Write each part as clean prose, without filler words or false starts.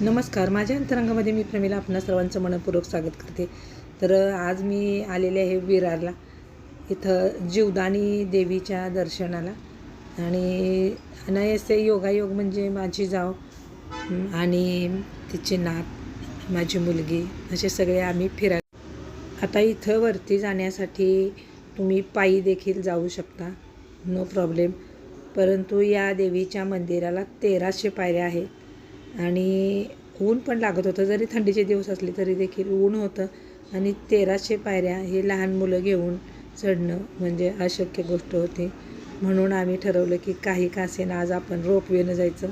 नमस्कार. माझ्या अंतरंगामध्ये मी प्रमिला आपणा सर्वांचं मनपूर्वक स्वागत करते. तर आज मी आलेले आहे विरारला, इथं जीवदानी देवीच्या दर्शनाला. आणि अनायासे योगायोग म्हणजे माझी जाव आणि तिची नात, माझी मुलगी, असे सगळे आम्ही फिरायला. आता इथं वरती जाण्यासाठी तुम्ही पायी देखील जाऊ शकता, नो प्रॉब्लेम. परंतु या देवीच्या मंदिराला 1300 पायऱ्या आहेत आणि ऊन पण लागत होतं. जरी थंडीचे दिवस असले तरी देखील ऊन होतं. आणि 1300 पायऱ्या हे लहान मुलं घेऊन चढणं म्हणजे अशक्य गोष्ट होती. म्हणून आम्ही ठरवलं की काही का असेना आज आपण रोपवेनं जायचं.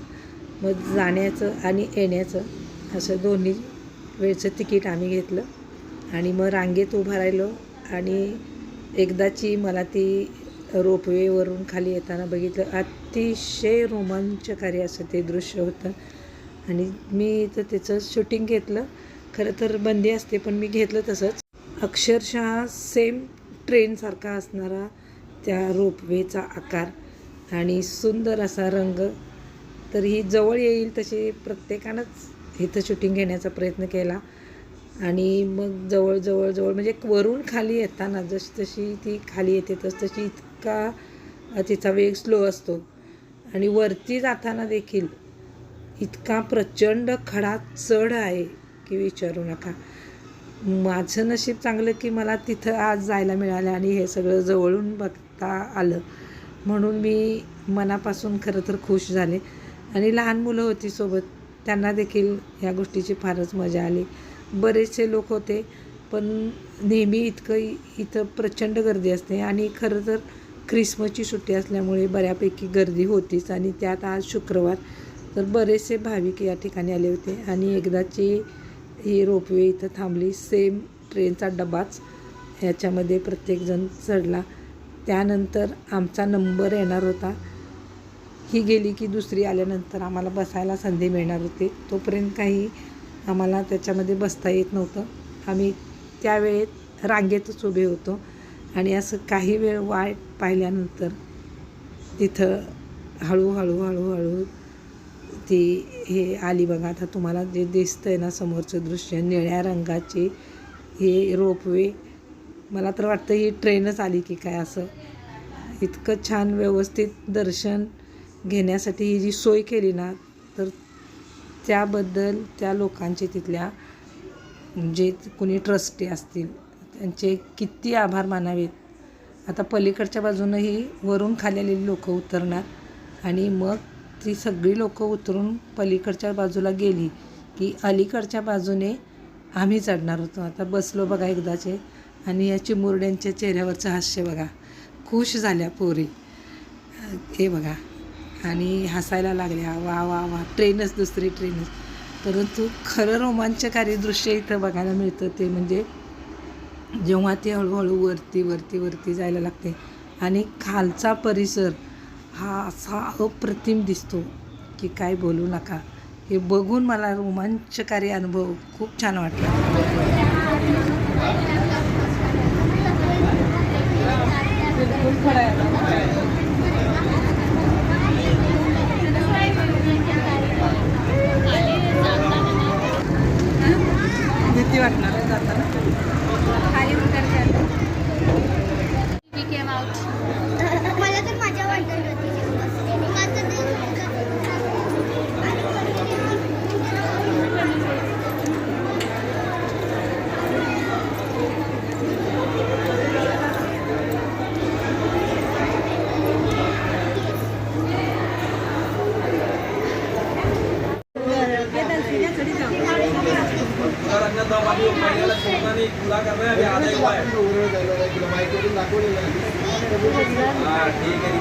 मग जाण्याचं आणि येण्याचं असं दोन्ही वेळचं तिकीट आम्ही घेतलं आणि मग रांगेत उभं राहिलो. आणि एकदाची मला ती रोपवेवरून खाली येताना बघितलं. अतिशय रोमांचकारी असं ते दृश्य होतं आणि मी तर त्याचं शूटिंग घेतलं. खरं तर बंदी असते पण मी घेतलं तसंच. अक्षरशः सेम ट्रेनसारखा असणारा त्या रोपवेचा आकार आणि सुंदर असा रंग. तर ही जवळ येईल तशी प्रत्येकानंच इथं शूटिंग घेण्याचा प्रयत्न केला. आणि मग जवळ म्हणजे वरून खाली येताना जशी ती खाली येते तशी इतका तिचा वेग स्लो असतो. आणि वरती जाताना देखील इतका प्रचंड खडा चढ आहे की विचारू नका. माझं नशीब चांगलं की मला तिथं आज जायला मिळालं आणि हे सगळं जवळून बघता आलं. म्हणून मी मनापासून खरं तर खुश झाले. आणि लहान मुलं होती सोबत, त्यांना देखील ह्या गोष्टीची फारच मजा आली. बरेचसे लोक होते पण नेहमी इथं प्रचंड गर्दी असते. आणि खरं तर ख्रिसमसची सुट्टी असल्यामुळे बऱ्यापैकी गर्दी होतीच. आणि त्यात आज शुक्रवार, तर बरेचसे भाविक या ठिकाणी आले होते. आणि एकदाची ही रोपवे इथं थांबली. सेम ट्रेनचा डबाच ह्याच्यामध्ये प्रत्येकजण चढला. त्यानंतर आमचा नंबर येणार होता. ही गेली की दुसरी आल्यानंतर आम्हाला बसायला संधी मिळणार होती. तोपर्यंत काही आम्हाला त्याच्यामध्ये बसता येत नव्हतं. आम्ही त्यावेळेत रांगेतच उभे होतो. आणि असं काही वेळ वाट पाहिल्यानंतर तिथं हळूहळू ती हे आली बघा. आता तुम्हाला जे दिसतं आहे ना समोरचं दृश्य, निळ्या रंगाची हे रोपवे, मला तर वाटतं ही ट्रेनच आली की काय. असं इतकं छान व्यवस्थित दर्शन घेण्यासाठी ही जी सोय केली ना, तर त्याबद्दल त्या लोकांचे, तिथल्या जे कुणी ट्रस्टी असतील त्यांचे किती आभार मानावेत. आता पलीकडच्या बाजूनही वरून खाली आलेली लोकं उतरणार आणि मग ती सगळी लोकं उतरून पलीकडच्या बाजूला गेली की अलीकडच्या बाजूने आम्ही चढणार होतो. आता बसलो बघा एकदाचे. आणि या चिमुरड्यांच्या चेहऱ्यावरचं हास्य बघा, खुश झाल्या पोरी हे बघा. आणि हसायला लागल्या, वा वा वा, ट्रेनच, दुसरी ट्रेनच. परंतु खरं रोमांचकारी दृश्य इथं बघायला मिळतं ते म्हणजे जेव्हा ती हळूहळू वरती जायला लागते आणि खालचा परिसर हा असा अप्रतिम दिसतो की काय बोलू नका. हे बघून मला रोमांचकारी अनुभव खूप छान वाटला. भीती वाटणार आहे जाताना खाली उतरतात. मला तर मजा वाटत होती. पूरा कर रहे हैं अभी आधा ही हुआ है। हाँ ठीक है।